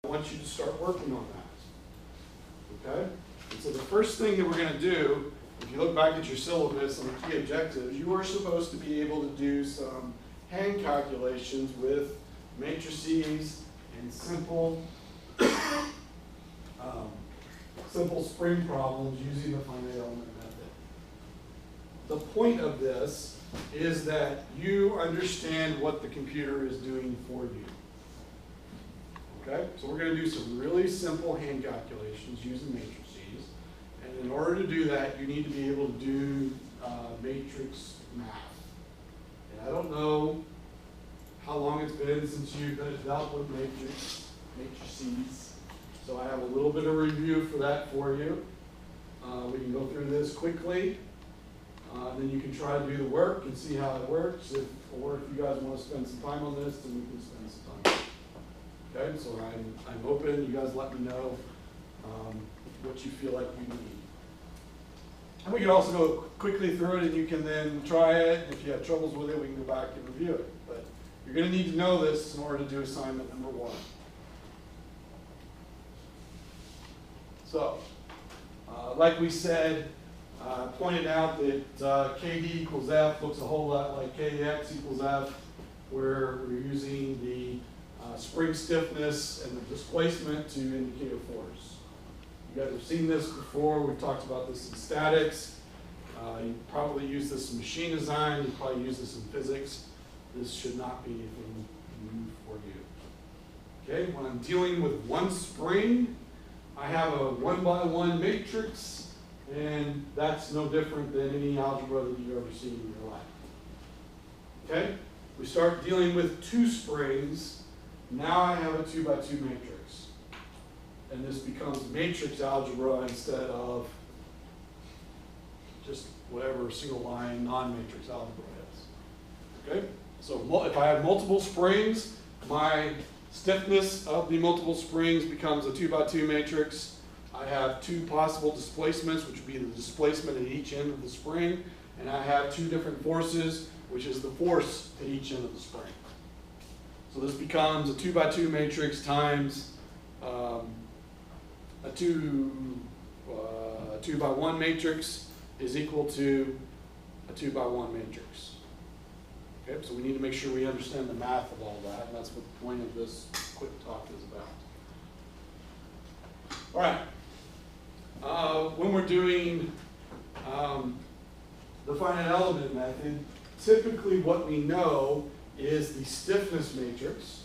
I want you to start working on that. Okay? And so the first thing that we're going to do, if you look back at your syllabus and the key objectives, you are supposed to be able to do some hand calculations with matrices and simple spring problems using the finite element method. The point of this is that you understand what the computer is doing for you. Okay? So we're going to do some really simple hand calculations using matrices. And in order to do that, you need to be able to do matrix math. And I don't know how long it's been since you've dealt with matrices. So I have a little bit of review for that for you. We can go through this quickly. Then you can try to do the work and see how it works. Or if you guys want to spend some time on this, then we can spend some time. Okay, so I'm open. You guys let me know what you feel like you need. And we can also go quickly through it, and you can then try it. If you have troubles with it, we can go back and review it. But you're going to need to know this in order to do assignment number 1. So, like we said, pointed out that KD equals F looks a whole lot like KX equals F, where we're using the spring stiffness and the displacement to indicate a force. You guys have seen this before. We've talked about this in statics. You probably use this in machine design. You probably use this in physics. This should not be anything new for you. Okay, when I'm dealing with one spring, I have a 1-by-1 matrix, and that's no different than any algebra that you've ever seen in your life. Okay, we start dealing with 2 springs. Now I have a 2-by-2 matrix. And this becomes matrix algebra instead of just whatever single line non-matrix algebra is. Okay? So if I have multiple springs, my stiffness of the multiple springs becomes a 2-by-2 matrix. I have 2 possible displacements, which would be the displacement at each end of the spring. And I have 2 different forces, which is the force at each end of the spring. So this becomes a 2-by-2 matrix times a 2-by-1 matrix is equal to a 2-by-1 matrix. Okay, so we need to make sure we understand the math of all that, and that's what the point of this quick talk is about. All right, when we're doing the finite element method, typically what we know is the stiffness matrix,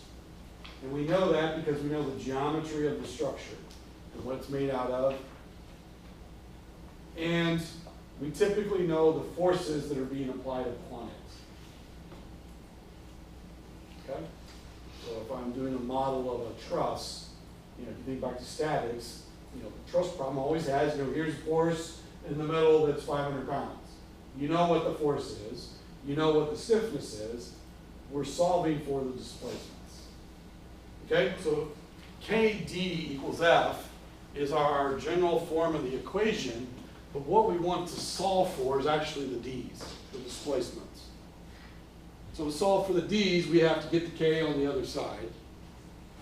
and we know that because we know the geometry of the structure and what it's made out of. And we typically know the forces that are being applied upon it. Okay? So if I'm doing a model of a truss, if you think back to statics, the truss problem always has, here's a force in the middle that's 500 pounds. You know what the force is. You know what the stiffness is. We're solving for the displacements. Okay, so KD equals F is our general form of the equation, but what we want to solve for is actually the D's, the displacements. So to solve for the D's, we have to get the K on the other side.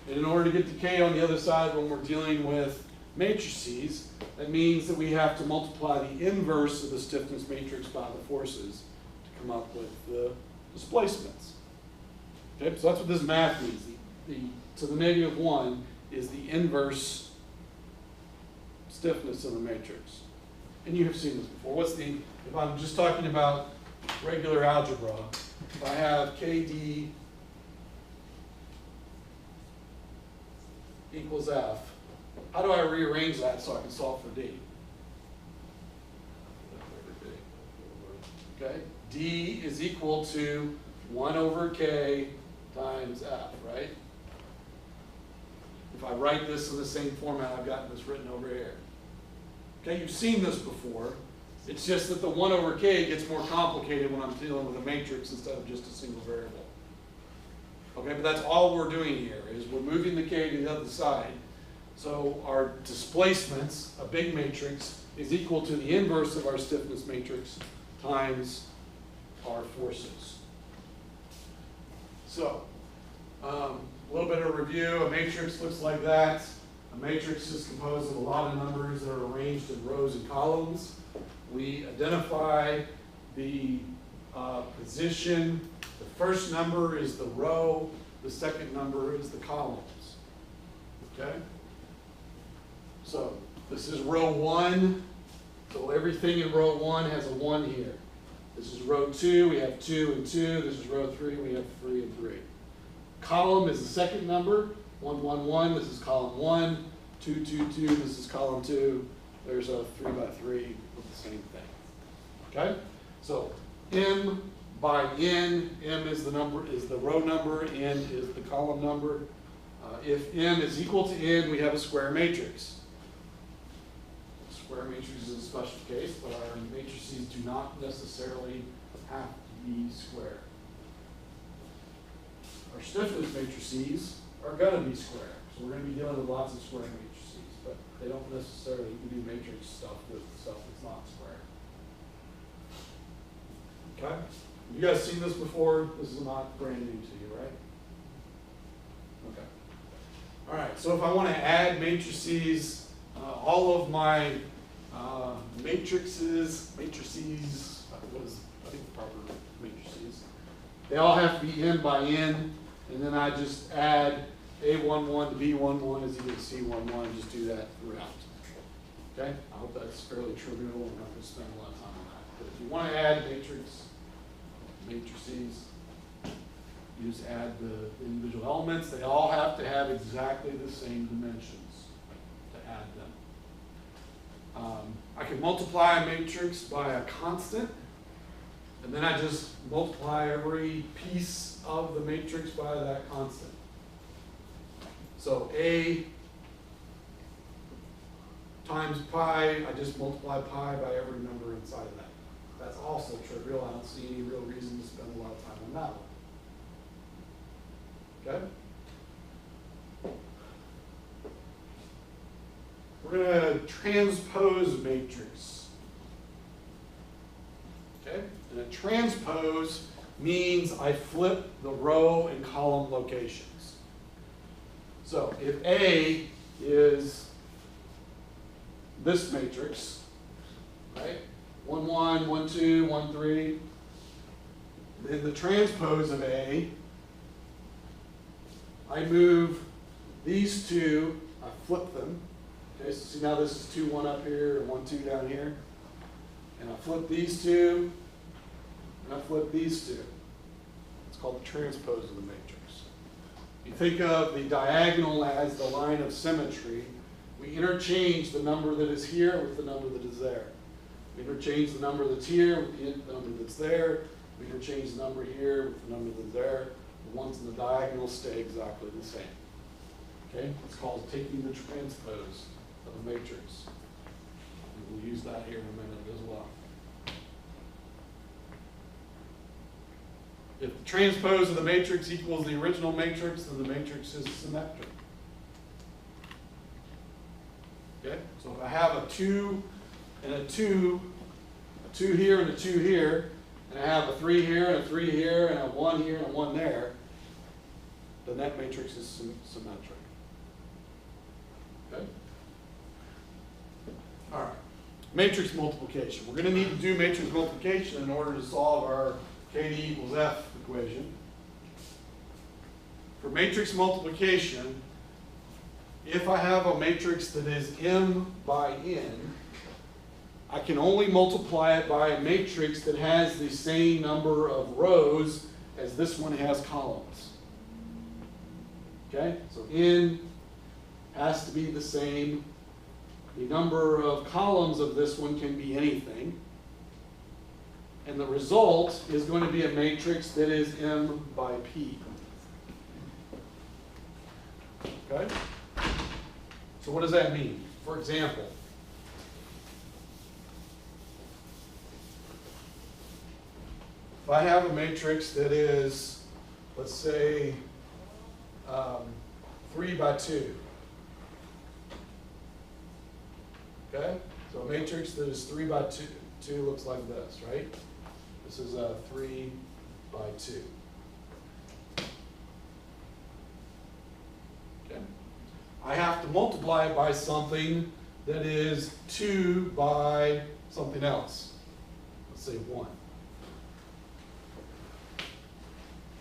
And in order to get the K on the other side when we're dealing with matrices, that means that we have to multiply the inverse of the stiffness matrix by the forces to come up with the displacements. Okay, so that's what this math means. To the -1 is the inverse stiffness of the matrix. And you have seen this before. If I'm just talking about regular algebra, if I have KD equals F, how do I rearrange that so I can solve for D? Okay, D is equal to 1/K times F, right? If I write this in the same format, I've got this written over here. Okay, you've seen this before. It's just that the 1/K gets more complicated when I'm dealing with a matrix instead of just a single variable. Okay, but that's all we're doing here, is we're moving the K to the other side. So our displacements, a big matrix, is equal to the inverse of our stiffness matrix times our forces. So, A little bit of review. A matrix looks like that. A matrix is composed of a lot of numbers that are arranged in rows and columns. We identify the position. The first number is the row. The second number is the columns. Okay? So this is row 1. So everything in row 1 has a 1 here. This is row 2. We have 2 and 2. This is row 3. We have 3 and 3. Column is the second number. 1, 1, 1. This is column 1. 2, 2, 2. This is column 2. There's a 3 by 3 with the same thing. Okay? So M by N. M is the number, is the row number. N is the column number. If M is equal to N, we have a square matrix. Square matrix is a special case, but our matrices do not necessarily have to be square. Our stiffness matrices are going to be square. So we're going to be dealing with lots of square matrices, but they don't necessarily do matrix stuff with stuff that's not square. Okay? You guys seen this before? This is not brand new to you, right? Okay. All right, so if I want to add matrices, all of my matrices, what is, I think the proper matrices, they all have to be N by N, and then I just add A11 to B11 is equal to C11, just do that throughout. Okay? I hope that's fairly trivial. We're not going to spend a lot of time on that. But if you want to add matrices, you just add the individual elements. They all have to have exactly the same dimensions to add them. I can multiply a matrix by a constant, and then I just multiply every piece of the matrix by that constant. So A times pi, I just multiply pi by every number inside of that. That's also trivial. I don't see any real reason to spend a lot of time on that one. Okay? We're going to transpose matrix. Okay? And a transpose means I flip the row and column locations. So if A is this matrix, right? 1, 1, 1, 2, 1, 3. Then the transpose of A, I move these two, I flip them. Okay, so see now this is 2, 1 up here, and 1, 2 down here. And I flip these two, and I flip these two. It's called the transpose of the matrix. You think of the diagonal as the line of symmetry. We interchange the number that is here with the number that is there. We interchange the number that's here with the number that's there. We interchange the number here with the number that's there. The ones in the diagonal stay exactly the same. Okay? It's called taking the transpose of a matrix. We'll use that here in a minute as well. If the transpose of the matrix equals the original matrix, then the matrix is symmetric. Okay? So if I have a 2 and a 2 here and a 2 here, and I have a 3 here and a 3 here and a 1 here and a 1 there, then that matrix is symmetric. Okay? All right. Matrix multiplication. We're going to need to do matrix multiplication in order to solve our KD equals F equation. For matrix multiplication, if I have a matrix that is M by N, I can only multiply it by a matrix that has the same number of rows as this one has columns. Okay? So N has to be the same. The number of columns of this one can be anything. And the result is going to be a matrix that is M by P. Okay? So what does that mean? For example, if I have a matrix that is, let's say, 3 by 2. Okay? So a matrix that is 3 by 2 looks like this, right? This is a 3 by 2. I have to multiply it by something that is 2 by something else. Let's say 1.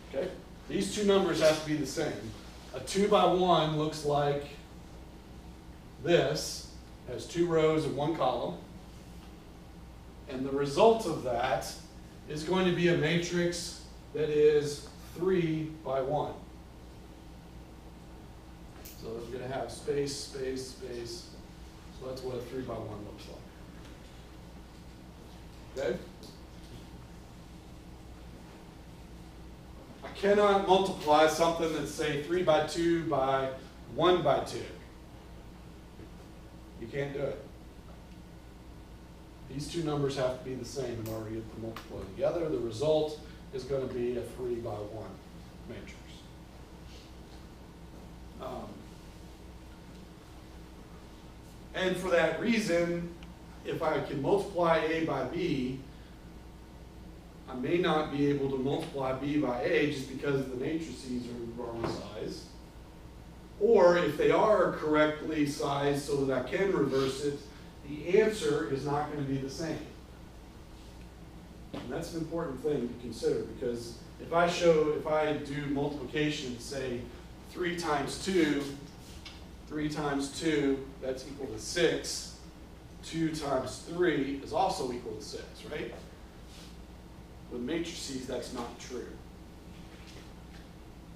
Okay? These two numbers have to be the same. A 2 by 1 looks like this, has 2 rows and 1 column. And the result of that is going to be a matrix that is 3 by 1. So we're going to have space, space, space. So that's what a 3 by 1 looks like. Okay? I cannot multiply something that's, say, 3 by 2 by 1 by 2. You can't do it. These two numbers have to be the same in order to get them multiplied together. The result is going to be a 3 by 1 matrix. And for that reason, if I can multiply A by B, I may not be able to multiply B by A just because the matrices are the wrong size. Or if they are correctly sized so that I can reverse it, the answer is not going to be the same. And that's an important thing to consider, because if I do multiplication, say 3 times 2, 3 times 2, that's equal to 6. 2 times 3 is also equal to 6, right? With matrices, that's not true.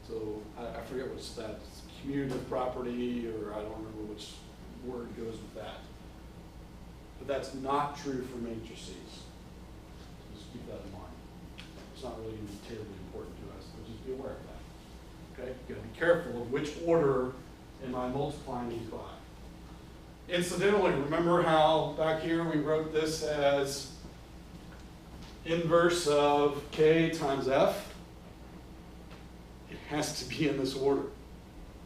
So I forget what's that, commutative property, or I don't remember which word goes with that. But that's not true for matrices. Just keep that in mind. It's not really going to be terribly important to us, but just be aware of that. Okay? You've got to be careful of which order am I multiplying these by. Incidentally, remember how back here we wrote this as inverse of k times f? It has to be in this order.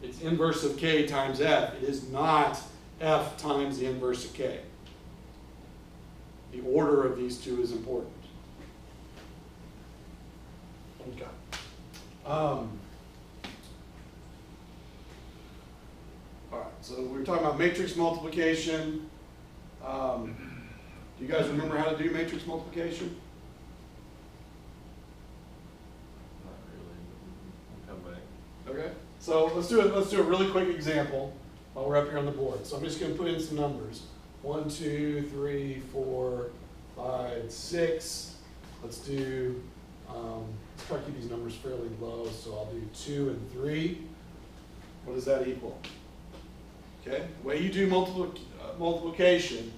It's inverse of k times f. It is not f times the inverse of k. The order of these two is important. Okay. All right, so we were talking about matrix multiplication. Do you guys remember how to do matrix multiplication? Not really, but we'll come back. Okay, so let's do a really quick example while we're up here on the board. So I'm just going to put in some numbers. 1, 2, 3, 4, 5, 6. Let's do, let's try to keep these numbers fairly low, so I'll do 2 and 3. What does that equal? Okay, the way you do multiplication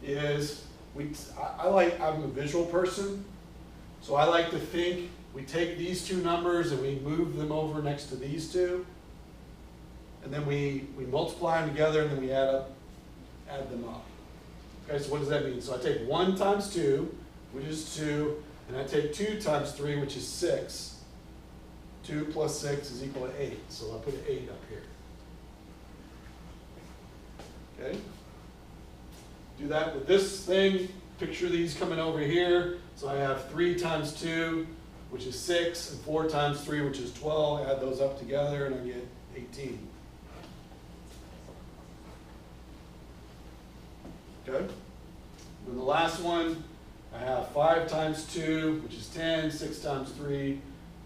is, I'm a visual person, so I like to think we take these two numbers and we move them over next to these two, and then we multiply them together and then we add them up. Okay, so what does that mean? So I take 1 times 2, which is 2, and I take 2 times 3, which is 6. 2 plus 6 is equal to 8, so I put an 8 up here. Okay? Do that with this thing. Picture these coming over here. So I have 3 times 2, which is 6, and 4 times 3, which is 12. Add those up together, and I get 18. Okay? And the last one, I have 5 times 2, which is 10, 6 times 3,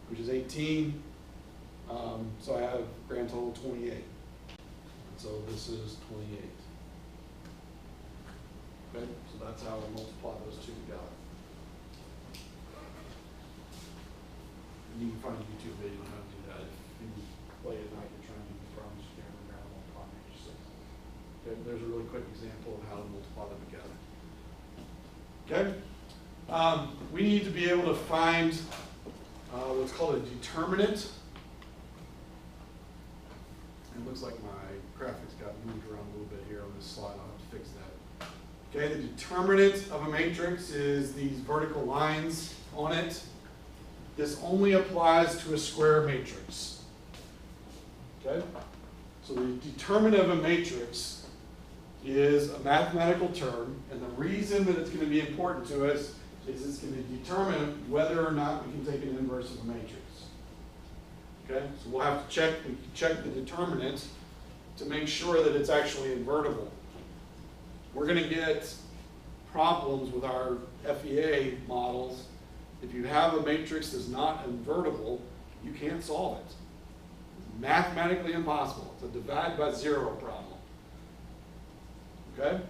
which is 18. So I have a grand total of 28. And so this is 28. Okay? So that's how I multiply those two together. And you can find a YouTube video on how to do that. If you play at night, you're trying to do these problems, you can't remember how to multiply matrices. Okay? There's a really quick example of how to multiply them together. Okay? We need to be able to find what's called a determinant. It looks like my graphics got moved around a little bit here on this slide. I'll have to fix that. Okay, the determinant of a matrix is these vertical lines on it. This only applies to a square matrix. Okay? So the determinant of a matrix is a mathematical term, and the reason that it's going to be important to us is it's going to determine whether or not we can take an inverse of a matrix. Okay, so we'll have to check the determinant to make sure that it's actually invertible. We're going to get problems with our FEA models. If you have a matrix that's not invertible, you can't solve it. It's mathematically impossible. It's a divide by zero problem. Okay?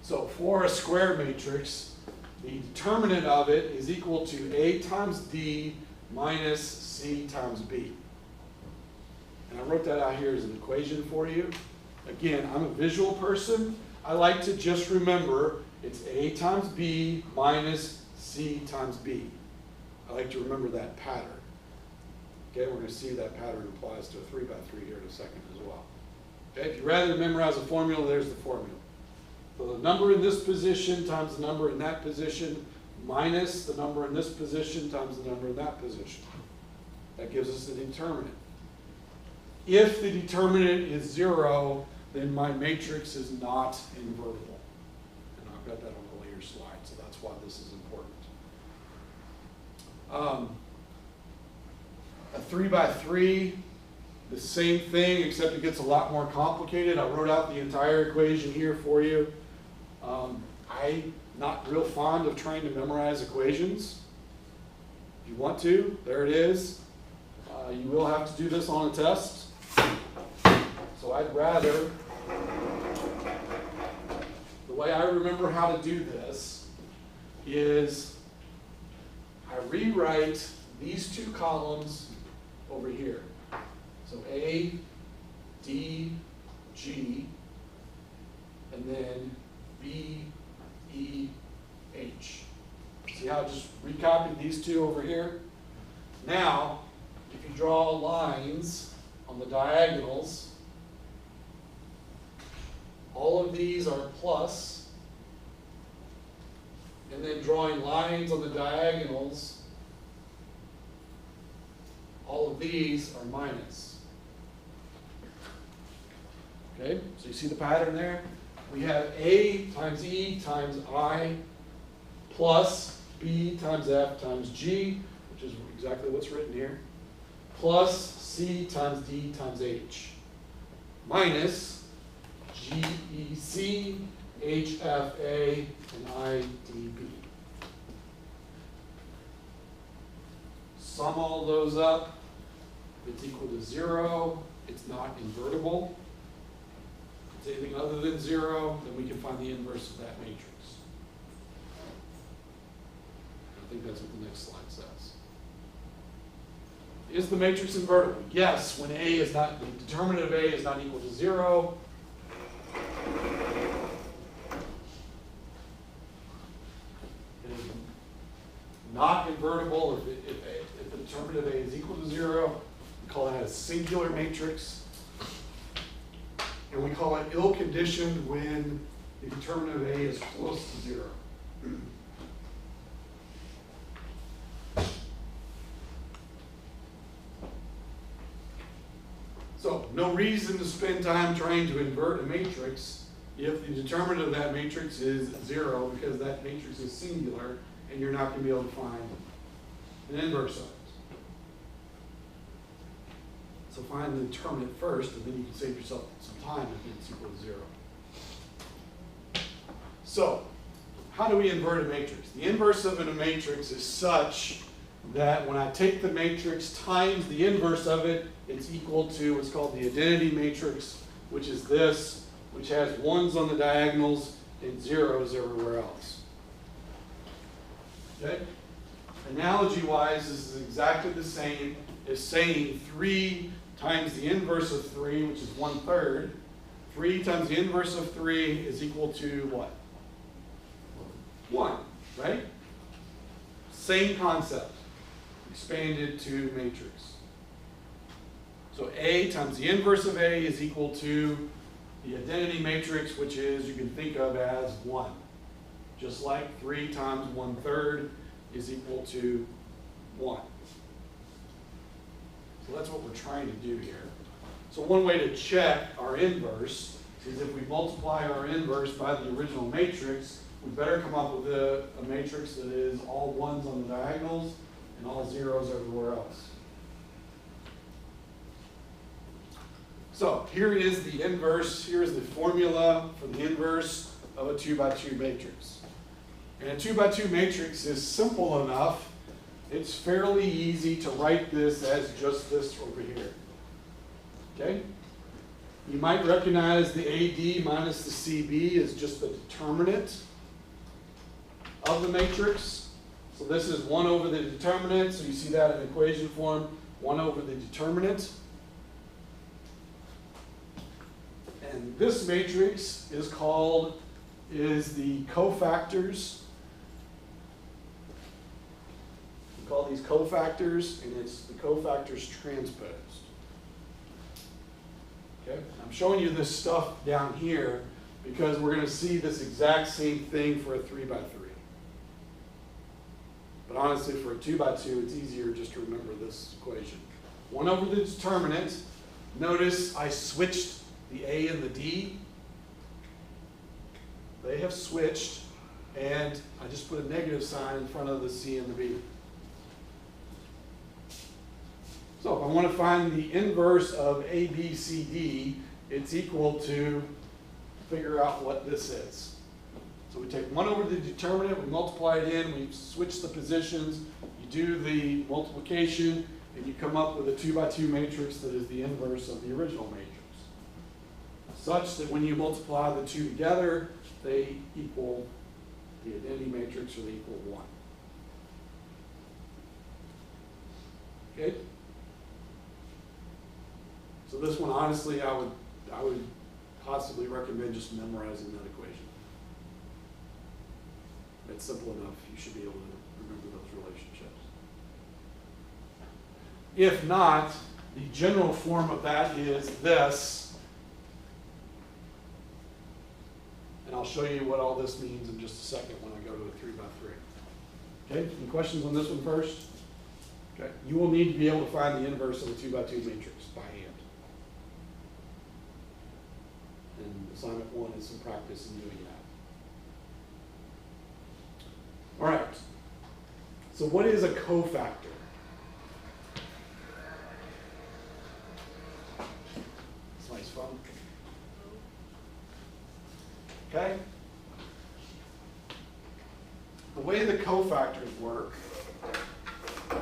So for a square matrix, the determinant of it is equal to A times D minus C times B. And I wrote that out here as an equation for you. Again, I'm a visual person. I like to just remember it's A times B minus C times B. I like to remember that pattern. Okay, we're going to see that pattern applies to a 3 by 3 here in a second as well. Okay, if you'd rather memorize a formula, there's the formula. So the number in this position times the number in that position minus the number in this position times the number in that position. That gives us the determinant. If the determinant is 0, then my matrix is not invertible. And I've got that on a later slide, so that's why this is important. A 3 by 3, the same thing, except it gets a lot more complicated. I wrote out the entire equation here for you. I'm not real fond of trying to memorize equations. If you want to, there it is. You will have to do this on a test. So I'd rather, the way I remember how to do this is I rewrite these two columns over here. So A, D, G, and then B, E, H. See how I just recopied these two over here? Now, if you draw lines on the diagonals, all of these are plus, and then drawing lines on the diagonals, all of these are minus. Okay, so you see the pattern there? We have A times E times I plus B times F times G, which is exactly what's written here, plus C times D times H, minus G, E, C, H, F, A, and I, D, B. Sum all those up. If it's equal to 0, it's not invertible. If it's anything other than 0, then we can find the inverse of that matrix. I think that's what the next slide says. Is the matrix invertible? Yes, when A is not, the determinant of A is not equal to 0. It is not invertible if the determinant of A is equal to 0. We call that a singular matrix. And we call it ill-conditioned when the determinant of A is close to 0. So, no reason to spend time trying to invert a matrix if the determinant of that matrix is 0, because that matrix is singular and you're not going to be able to find an inverse of it. So find the determinant first, and then you can save yourself some time if it's equal to 0. So, how do we invert a matrix? The inverse of a matrix is such that when I take the matrix times the inverse of it, it's equal to what's called the identity matrix, which is this, which has 1s on the diagonals and 0s everywhere else. Okay? Analogy-wise, this is exactly the same as saying 3 times the inverse of 3, which is 1/3. 3 times the inverse of 3 is equal to what? 1, right? Same concept, expanded to matrix. So A times the inverse of A is equal to the identity matrix, which is, you can think of as 1. Just like 3 times 1/3 is equal to 1. So that's what we're trying to do here. So one way to check our inverse is if we multiply our inverse by the original matrix, we better come up with a matrix that is all 1s on the diagonals and all 0s everywhere else. So here is the inverse, here's the formula for the inverse of a 2 by 2 matrix. And a 2 by 2 matrix is simple enough, it's fairly easy to write this as just this over here. Okay? You might recognize the AD minus the CB is just the determinant of the matrix. So this is 1 over the determinant, so you see that in equation form, 1 over the determinant. And this matrix is the cofactors. We call these cofactors, and it's the cofactors transposed. Okay? I'm showing you this stuff down here because we're going to see this exact same thing for a 3 by 3. But honestly, for a 2 by 2, it's easier just to remember this equation. 1 over the determinant. Notice I switched the A and the D. They have switched, and I just put a negative sign in front of the C and the B. So if I want to find the inverse of A, B, C, D, it's equal to figure out what this is. So we take 1 over the determinant, we multiply it in, we switch the positions, you do the multiplication, and you come up with a 2 by 2 matrix that is the inverse of the original matrix. Such that when you multiply the two together, they equal the identity matrix, or they equal 1. Okay? So this one, honestly, I would possibly recommend just memorizing that equation. It's simple enough. You should be able to remember those relationships. If not, the general form of that is this. And I'll show you what all this means in just a second when I go to a 3 by 3. Okay, any questions on this one first? Okay, you will need to be able to find the inverse of a 2 by 2 matrix by hand. And assignment 1 is some practice in doing that. All right, so what is a cofactor? Somebody's phone. Okay? The way the cofactors work, I'm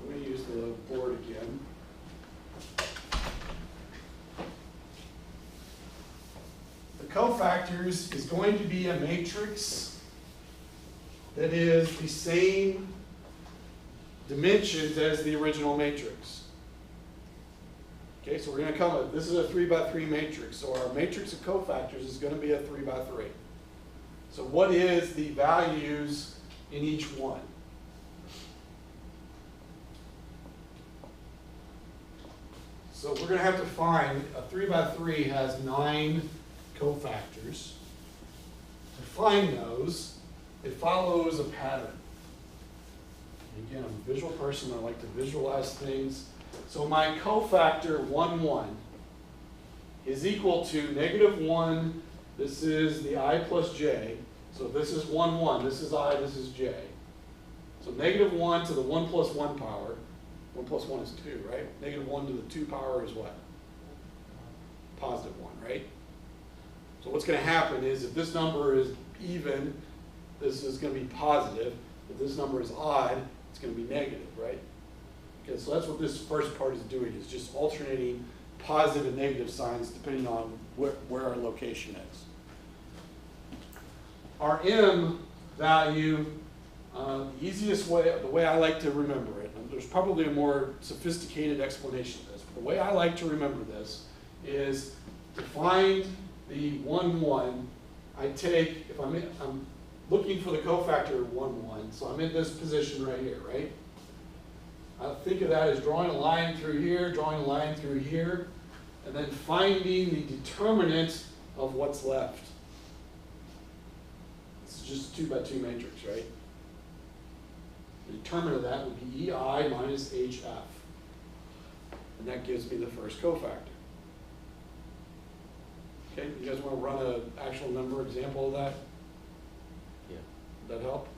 going to use the board again. The cofactors is going to be a matrix that is the same dimensions as the original matrix. Okay, so we're going to come up, this is a 3 by 3 matrix, so our matrix of cofactors is going to be a 3 by 3. So what is the values in each one? So we're going to have to find, a 3 by 3 has 9 cofactors. To find those, it follows a pattern. And again, I'm a visual person, I like to visualize things. So my cofactor 1, 1 is equal to -1, this is the I plus j. So this is 1, 1, this is I, this is j. So -1 to the 1 plus 1 power. 1 plus 1 is 2, right? -1 to the 2 power is what? +1, right? So what's going to happen is if this number is even, this is going to be positive. If this number is odd, it's going to be negative, right? Okay, so that's what this first part is doing, is just alternating positive and negative signs depending on where our location is. Our M value, the easiest way, the way I like to remember it, and there's probably a more sophisticated explanation of this, but the way I like to remember this is to find the 1, 1, I take, if I'm looking for the cofactor 1, 1, so I'm in this position right here, right? I think of that as drawing a line through here, drawing a line through here, and then finding the determinant of what's left. This is just a 2 by 2 matrix, right? The determinant of that would be EI minus HF. And that gives me the first cofactor. Okay, you guys want to run an actual number example of that? Yeah. Would that help?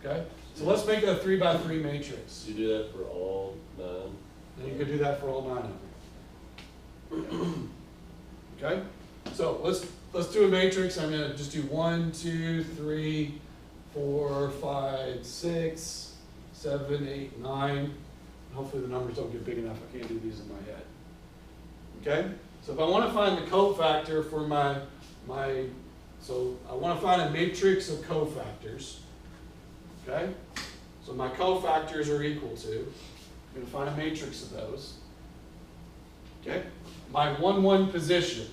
Okay, so let's make it a 3 by 3 matrix. Do you do that for all 9? And you could do that for all 9 of them. Okay? So let's do a matrix. I'm going to just do 1, 2, 3, 4, 5, 6, 7, 8, 9. Hopefully the numbers don't get big enough. I can't do these in my head. Okay? So if I want to find the cofactor for so I want to find a matrix of cofactors. Okay? So my cofactors are equal to, I'm going to find a matrix of those. Okay? My 1, 1 position.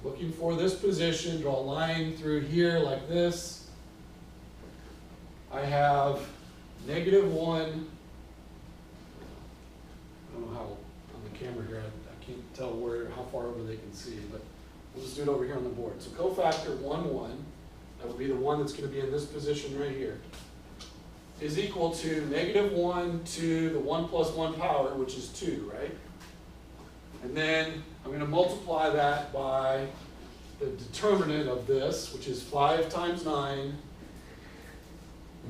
Looking for this position, draw a line through here like this. I have -1. I don't know how on the camera here, I can't tell how far over they can see, but we'll just do it over here on the board. So cofactor 1, 1, that would be the one that's going to be in this position right here, is equal to -1 to the 1 plus 1 power, which is 2, right? And then I'm going to multiply that by the determinant of this, which is 5 times 9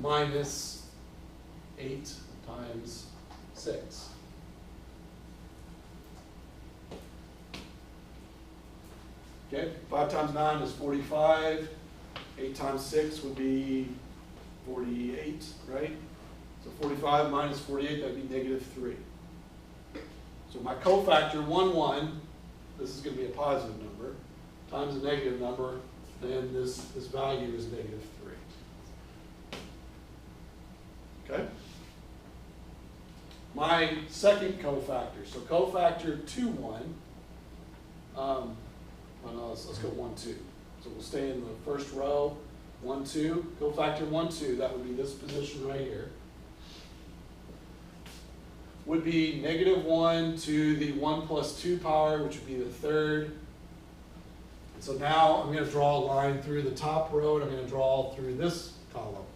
minus 8 times 6. Okay, 5 times 9 is 45. 8 times 6 would be 48, right? So 45 minus 48, that would be -3. So my cofactor 1, 1, this is going to be a positive number, times a negative number, then this value is -3. Okay? My second cofactor, so cofactor 2, 1, well, no, let's go 1, 2. So we'll stay in the first row, 1, 2, cofactor 1, 2, that would be this position right here, would be -1 to the 1 plus 2 power, which would be the third. And so now I'm going to draw a line through the top row, and I'm going to draw through this column.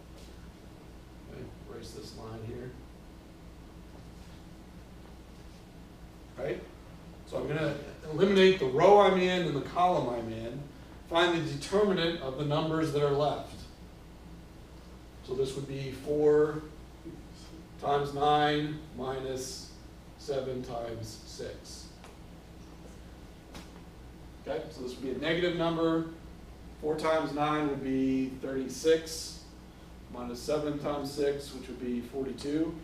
Okay, erase this line here. Right? So I'm going to eliminate the row I'm in and the column I'm in, find the determinant of the numbers that are left. So this would be 4 times 9 minus 7 times 6. Okay, so this would be a negative number. 4 times 9 would be 36 minus 7 times 6, which would be 42.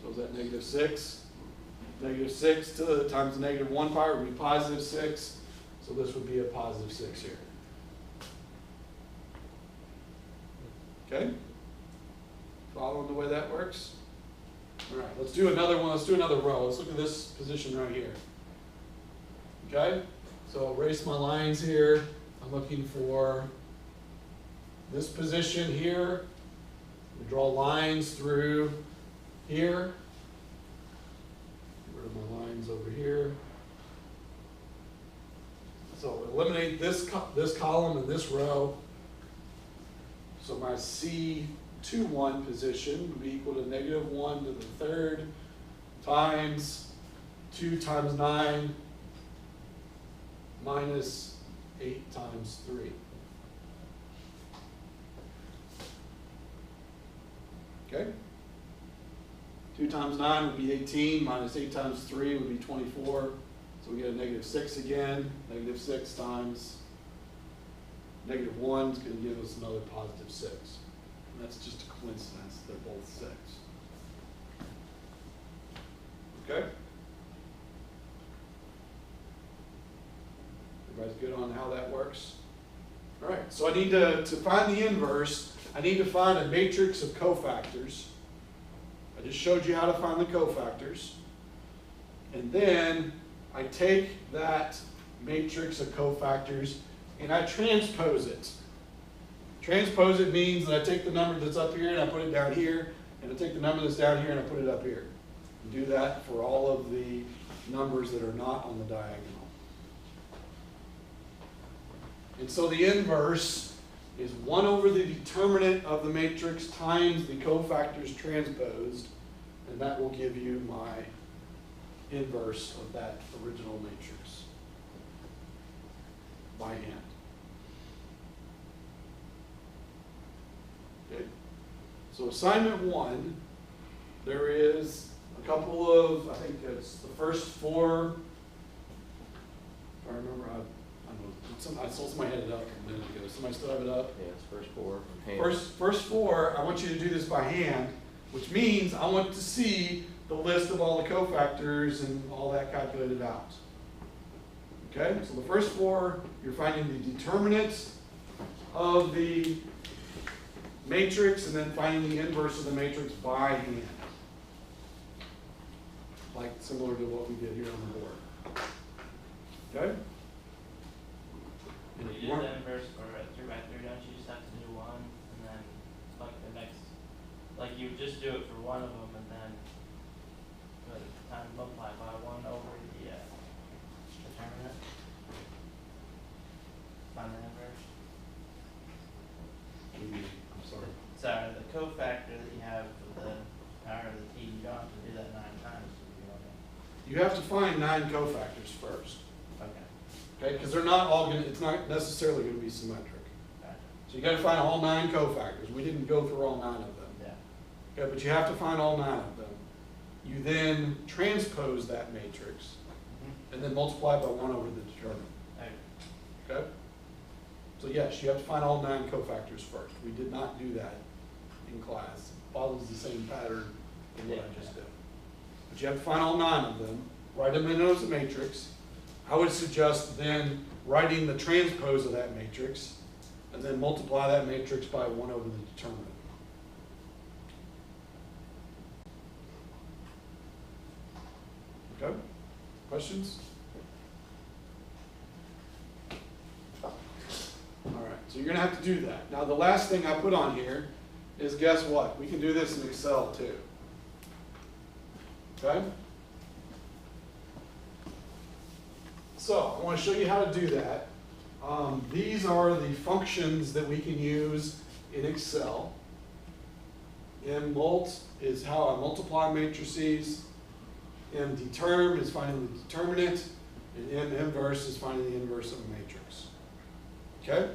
So is that -6? -6 times the -1 power would be +6. So this would be a +6 here. Okay? Following the way that works? All right, let's do another one. Let's do another row. Let's look at this position right here. Okay? So I'll erase my lines here. I'm looking for this position here. We draw lines through here. Get rid of my lines over here. So eliminate this column and this row. So my C2, 1 position would be equal to -1 to the third times 2 times 9 minus 8 times 3. Okay? 2 times 9 would be 18, minus 8 times 3 would be 24. So we get a -6 again. -6 times -1 is going to give us another +6. And that's just a coincidence. They're both 6. Okay? Everybody's good on how that works? All right, so I need to find the inverse, I need to find a matrix of cofactors. I just showed you how to find the cofactors. And then I take that matrix of cofactors and I transpose it. Transpose it means that I take the number that's up here and I put it down here, and I take the number that's down here and I put it up here. And do that for all of the numbers that are not on the diagonal. And so the inverse is 1 over the determinant of the matrix times the cofactors transposed, and that will give you my inverse of that original matrix by hand. Okay. So assignment 1 there is a couple of, I think it's the first four, if I remember, I don't know, I saw somebody had it up a minute ago. Somebody still have it up? Yeah, it's first four. First four, I want you to do this by hand, which means I want to see the list of all the cofactors and all that calculated out. Okay, so the first four, you're finding the determinant of the matrix and then finding the inverse of the matrix by hand. Like similar to what we did here on the board. Okay? And If if you you do want, the inverse for a 3x3, don't you just have to do one and then like the next, like you just do it for one of them and then time multiply by 1 over the determinant? Find the inverse. I'm sorry. Sorry, the cofactor that you have for the power of the t, you don't have to do that 9 times. You know what I mean? You have to find 9 cofactors first. Okay. Okay, because they're not all going to, it's not necessarily going to be symmetric. Gotcha. So you got to find all 9 cofactors. We didn't go through all 9 of them. Yeah. Okay, but you have to find all 9 of them. You then transpose that matrix and then multiply by 1 over the determinant. Okay. Okay? So yes, you have to find all 9 cofactors first. We did not do that in class. It follows the same pattern in what I just did. But you have to find all 9 of them, write them in as a matrix. I would suggest then writing the transpose of that matrix and then multiply that matrix by 1 over the determinant. Okay? Questions? All right, so you're going to have to do that. Now, the last thing I put on here is, guess what? We can do this in Excel too. Okay? So, I want to show you how to do that. These are the functions that we can use in Excel. Mmult is how I multiply matrices. Mdeterm is finding the determinant. And Minverse is finding the inverse of a matrix. Okay?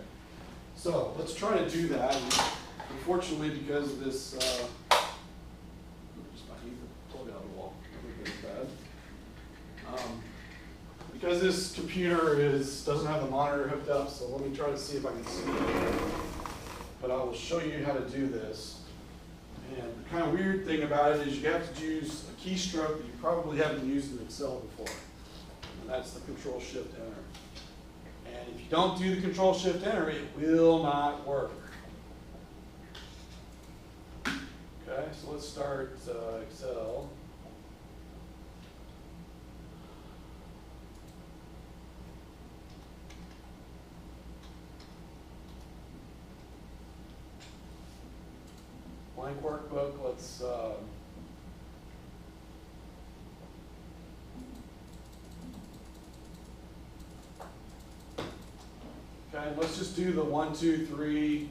So, let's try to do that. Unfortunately, because of this, just about need to pull it out of the wall. Bad. Because this computer doesn't have the monitor hooked up, so let me try to see if I can see it. But I will show you how to do this. And the kind of weird thing about it is you have to use a keystroke that you probably haven't used in Excel before. And that's the Control-Shift-Enter. And if you don't do the Control-Shift-Enter, it will not work. Okay, so let's start Excel. Blank workbook, let's okay, let's just do the 1, 2, 3.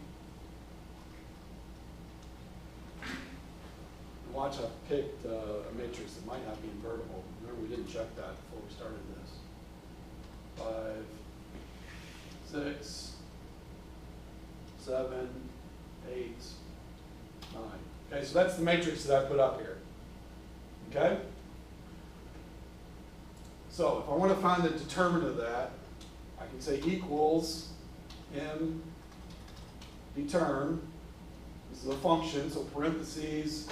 Watch, I picked a matrix that might not be invertible. Remember, we didn't check that before we started this. 5, 6, 7, 8, 9. Okay, so that's the matrix that I put up here. Okay? So if I want to find the determinant of that, I can say equals m determ. This is a function, so parentheses,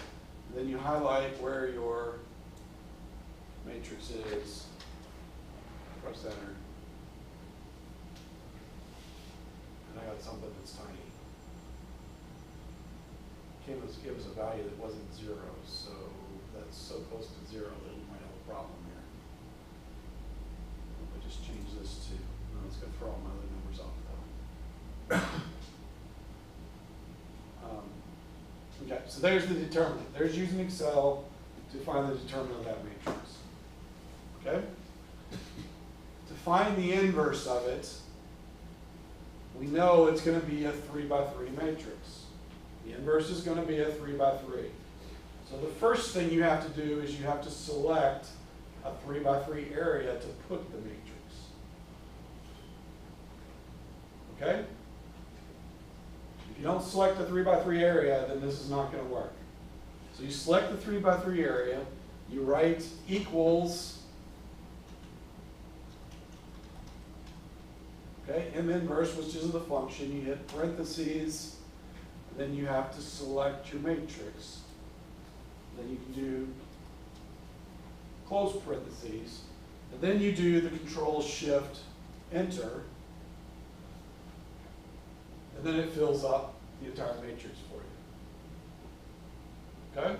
then you highlight where your matrix is. Press enter. And I got something that's tiny. Give us a value that wasn't 0, so that's so close to 0 that we might have a problem here. If I just change this to, no, it's going to throw all my other numbers off though. Okay, so there's the determinant. There's using Excel to find the determinant of that matrix. Okay? To find the inverse of it, we know it's going to be a 3 by 3 matrix. The inverse is going to be a 3 by 3. So the first thing you have to do is you have to select a 3 by 3 area to put the matrix. Okay? If you don't select a 3 by 3 area, then this is not going to work. So you select the 3 by 3 area, you write equals, okay, M inverse, which is the function, you hit parentheses, and then you have to select your matrix. Then you can do close parentheses, and then you do the Control Shift Enter, and then it fills up the entire matrix for you. Okay?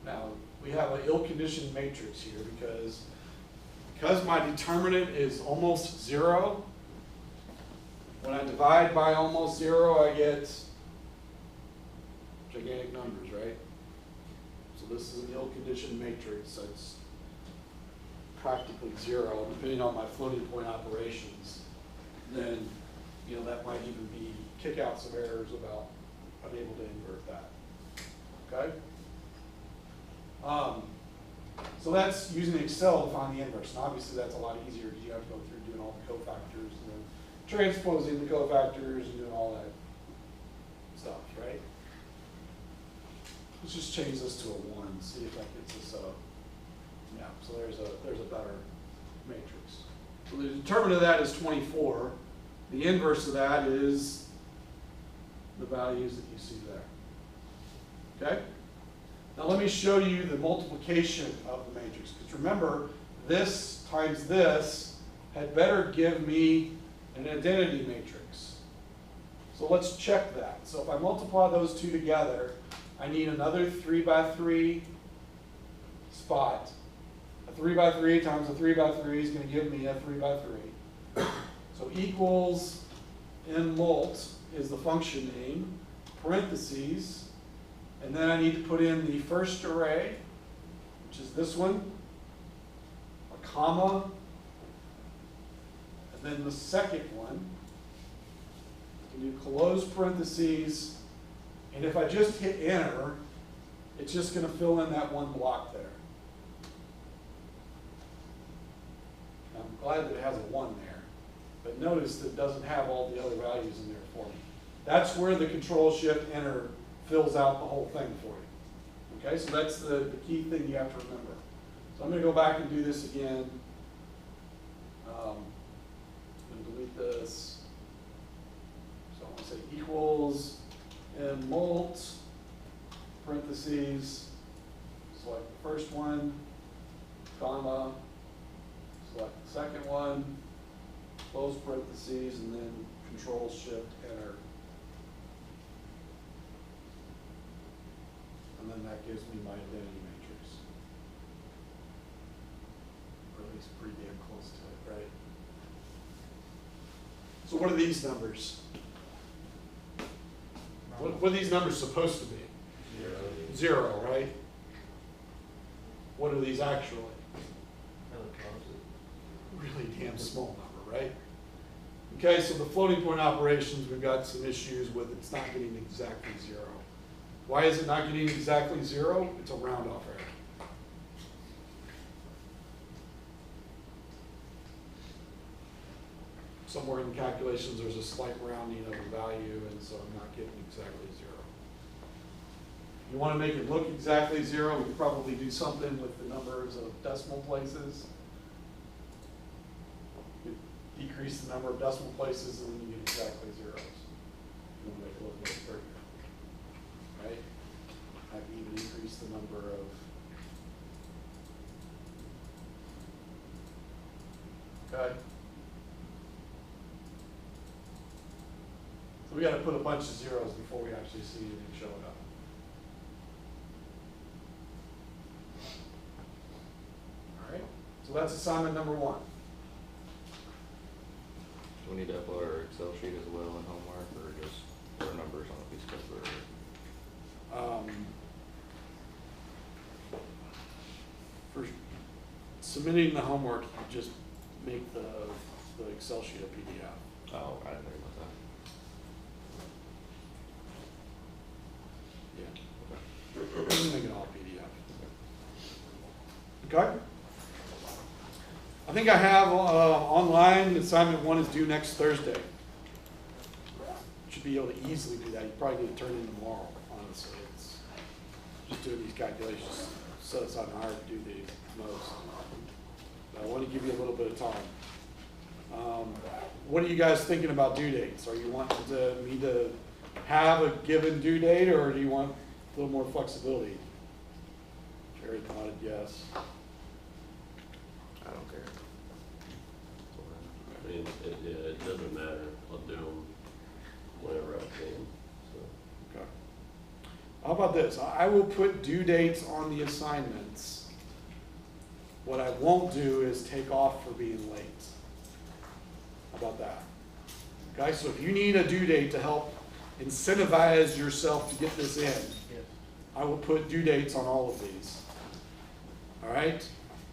Now, we have an ill-conditioned matrix here because my determinant is almost 0. When I divide by almost 0, I get gigantic numbers, right? So this is an ill-conditioned matrix, so it's practically 0, depending on my floating point operations. Then, you know, that might even be kick out some errors about unable to invert that. Okay? So that's using Excel to find the inverse. And obviously that's a lot easier because you have to go through doing all the cofactors and then transposing the cofactors and doing all that stuff, right? Let's just change this to a 1, see if that gets us yeah, so there's a better matrix. So the determinant of that is 24. The inverse of that is the values that you see there. Okay? Now let me show you the multiplication of the matrix. Because remember, this times this had better give me an identity matrix. So let's check that. So if I multiply those two together, I need another 3 by 3 spot. A 3 by 3 times a 3 by 3 is going to give me a 3 by 3. So equals in mult is the function name, parentheses, and then I need to put in the first array, which is this one, a comma, and then the second one. I can do close parentheses, and if I just hit enter, it's just going to fill in that one block there. I'm glad that it has a 1 there, but notice that it doesn't have all the other values in there for me. That's where the Control Shift Enter fills out the whole thing for you. Okay, so that's the key thing you have to remember. So I'm going to go back and do this again. I'm going to delete this. So I'm going to say equals and mult, parentheses, select the first one, comma, select the second one, close parentheses, and then Control Shift Enter. And then that gives me my identity matrix. Or at least pretty damn close to it, right? So what are these numbers? What are these numbers supposed to be? 0, right? What are these actually? Really damn small number, right? Okay, so the floating point operations, we've got some issues with it's not getting exactly 0. Why is it not getting exactly 0? It's a round off error. Somewhere in the calculations there's a slight rounding of a value, and so I'm not getting exactly 0. You want to make it look exactly 0, we could probably do something with the numbers of decimal places. You decrease the number of decimal places and then you get exactly 0s. You want to make it look a little prettier. Right? I can even increase the number of okay. So we got to put a bunch of zeros before we actually see anything showing up. All right. So that's assignment number 1. Do we need to upload our Excel sheet as well in homework, or just put our numbers on a piece of paper? For submitting the homework, you just make the Excel sheet a PDF. Oh, I didn't think about that. Yeah. Okay. Make it all PDF. Okay? I think I have online, assignment 1 is due next Thursday. Should be able to easily do that. You probably need to turn it in tomorrow, honestly. just doing these calculations, set aside an hour to do these most. But I want to give you a little bit of time. What are you guys thinking about due dates? Are you wanting me to have a given due date, or do you want a little more flexibility? Jerry nodded yes. I don't care. I mean, it doesn't matter, I'll do them whenever I can, so. Okay. How about this? I will put due dates on the assignments. What I won't do is take off for being late. How about that? Okay, so if you need a due date to help incentivize yourself to get this in, I will put due dates on all of these. All right?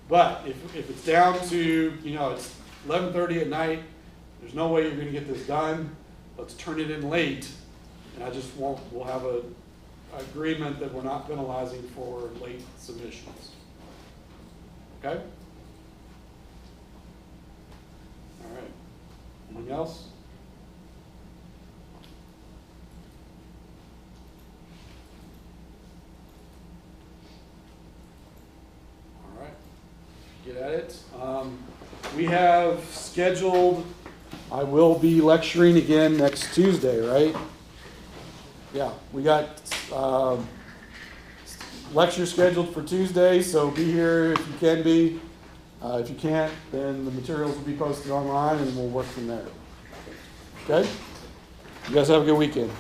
But if it's down to, it's 11:30 at night, there's no way you're going to get this done, let's turn it in late, and we'll have a agreement that we're not penalizing for late submissions. Okay? All right. Anything else? All right. Get at it. We have scheduled, I will be lecturing again next Tuesday, right? Yeah, we got lecture scheduled for Tuesday, so be here if you can be. If you can't, then the materials will be posted online and we'll work from there. Okay? You guys have a good weekend.